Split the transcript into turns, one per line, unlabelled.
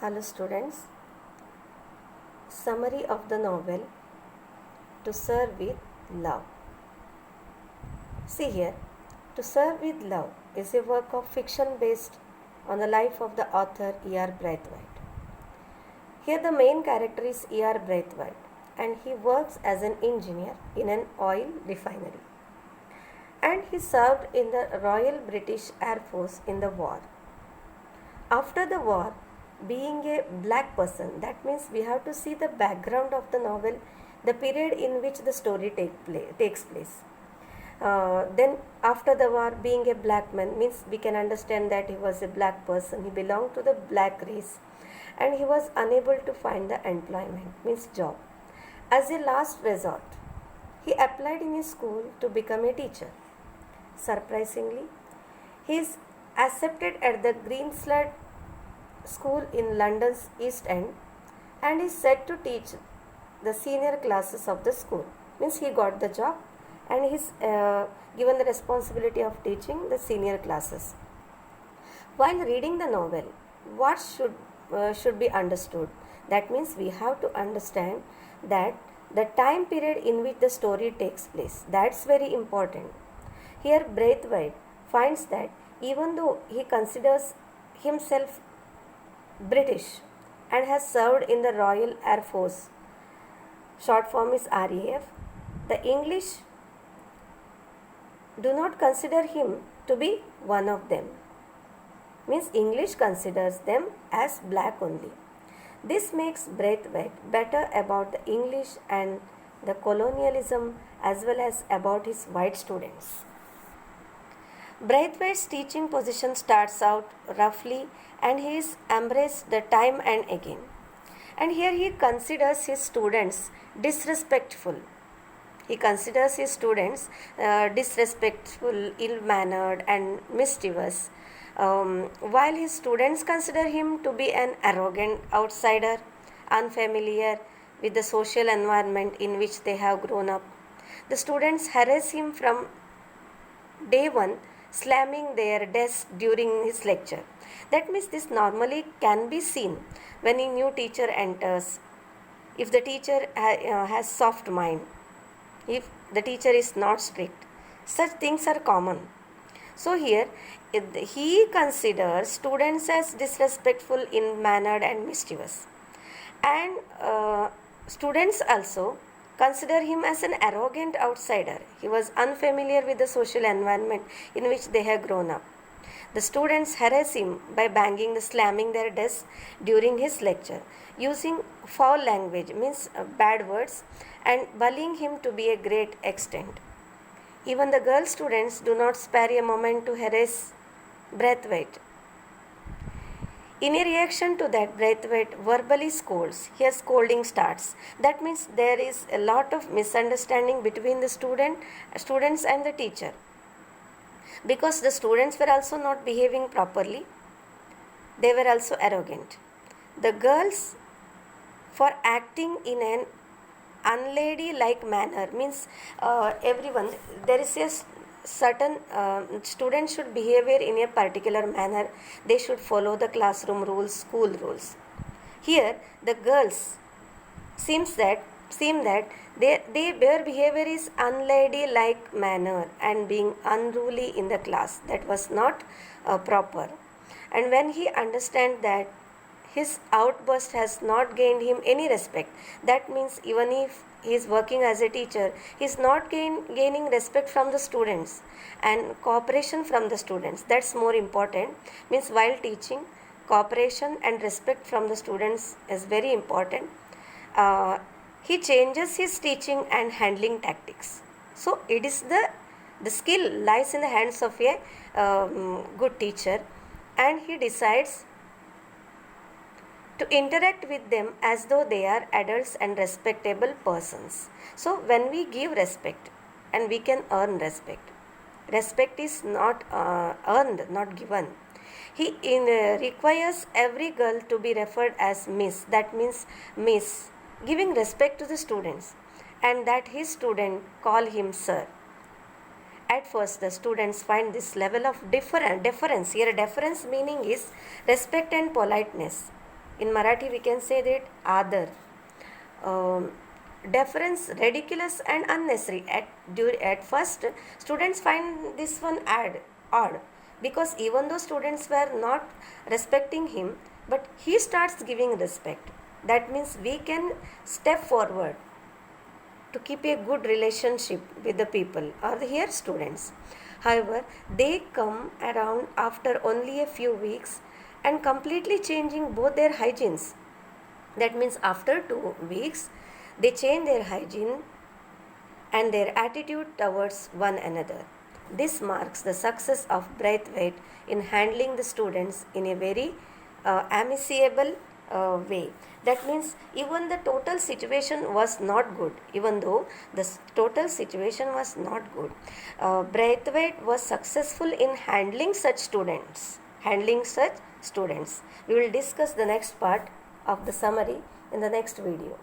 Hello students, summary of the novel To Serve with Love. See here, To Serve with Love is a work of fiction based on the life of the author E.R. Braithwaite. Here the main character is E.R. Braithwaite and he works as an engineer in an oil refinery. And he served in the Royal British Air Force in the war. After the war, being a black person, that means we have to see the background of the novel, the period in which the story takes place. Then after the war, being a black man means we can understand that he was a black person, he belonged to the black race and he was unable to find the employment, means job. As a last resort, he applied in a school to become a teacher. Surprisingly, he is accepted at the Greensland School in London's East End and is set to teach the senior classes of the school. Means he got the job and he is given the responsibility of teaching the senior classes. While reading the novel, what should be understood? That means we have to understand that the time period in which the story takes place, that's very important. Here Braithwaite finds that even though he considers himself British and has served in the Royal Air Force, short form is RAF, the English do not consider him to be one of them. Means English considers them as black only. This makes Braithwaite better about the English and the colonialism as well as about his white students. Braithwaite's teaching position starts out roughly and he is embraced the time and again. And here he considers his students disrespectful. He considers his students disrespectful, ill-mannered and mischievous, while his students consider him to be an arrogant outsider, unfamiliar with the social environment in which they have grown up. The students harass him from day one, slamming their desks during his lecture. That means this normally can be seen when a new teacher enters. If the teacher has soft mind, if the teacher is not strict, such things are common. So here he considers students as disrespectful, ill-mannered and mischievous. And students also consider him as an arrogant outsider. He was unfamiliar with the social environment in which they have grown up. The students harass him by banging the slamming their desks during his lecture, using foul language, means bad words, and bullying him to be a great extent. Even the girl students do not spare a moment to harass Braithwaite. In a reaction to that, Braithwaite verbally scolds. Here scolding starts. That means there is a lot of misunderstanding between the students and the teacher. Because the students were also not behaving properly. They were also arrogant. The girls, for acting in an unladylike manner, means everyone, there is a certain students should behave in a particular manner. They should follow the classroom rules, school rules. Here the girls seem that their behavior is unladylike manner and being unruly in the class. That was not proper. And when he understands that his outburst has not gained him any respect, that means even if he is working as a teacher, he is not gaining respect from the students and cooperation from the students. That's more important. Means while teaching, cooperation and respect from the students is very important. He changes his teaching and handling tactics. So it is the skill lies in the hands of a good teacher, and he decides to interact with them as though they are adults and respectable persons. So when we give respect, and we can earn respect. Respect is not earned, not given. He requires every girl to be referred as Miss. That means Miss, giving respect to the students, and that his student call him Sir. At first the students find this level of deference. Here deference meaning is respect and politeness. In Marathi we can say that Adar. Deference ridiculous and unnecessary. At first, students find this one odd, because even though students were not respecting him, but he starts giving respect. That means we can step forward to keep a good relationship with the people or here students. However, they come around after only a few weeks and completely changing both their hygienes. That means after 2 weeks, they change their hygiene and their attitude towards one another. This marks the success of Braithwaite in handling the students in a very amicable way. That means even the total situation was not good, even though the total situation was not good, Braithwaite was successful in handling such students. We will discuss the next part of the summary in the next video.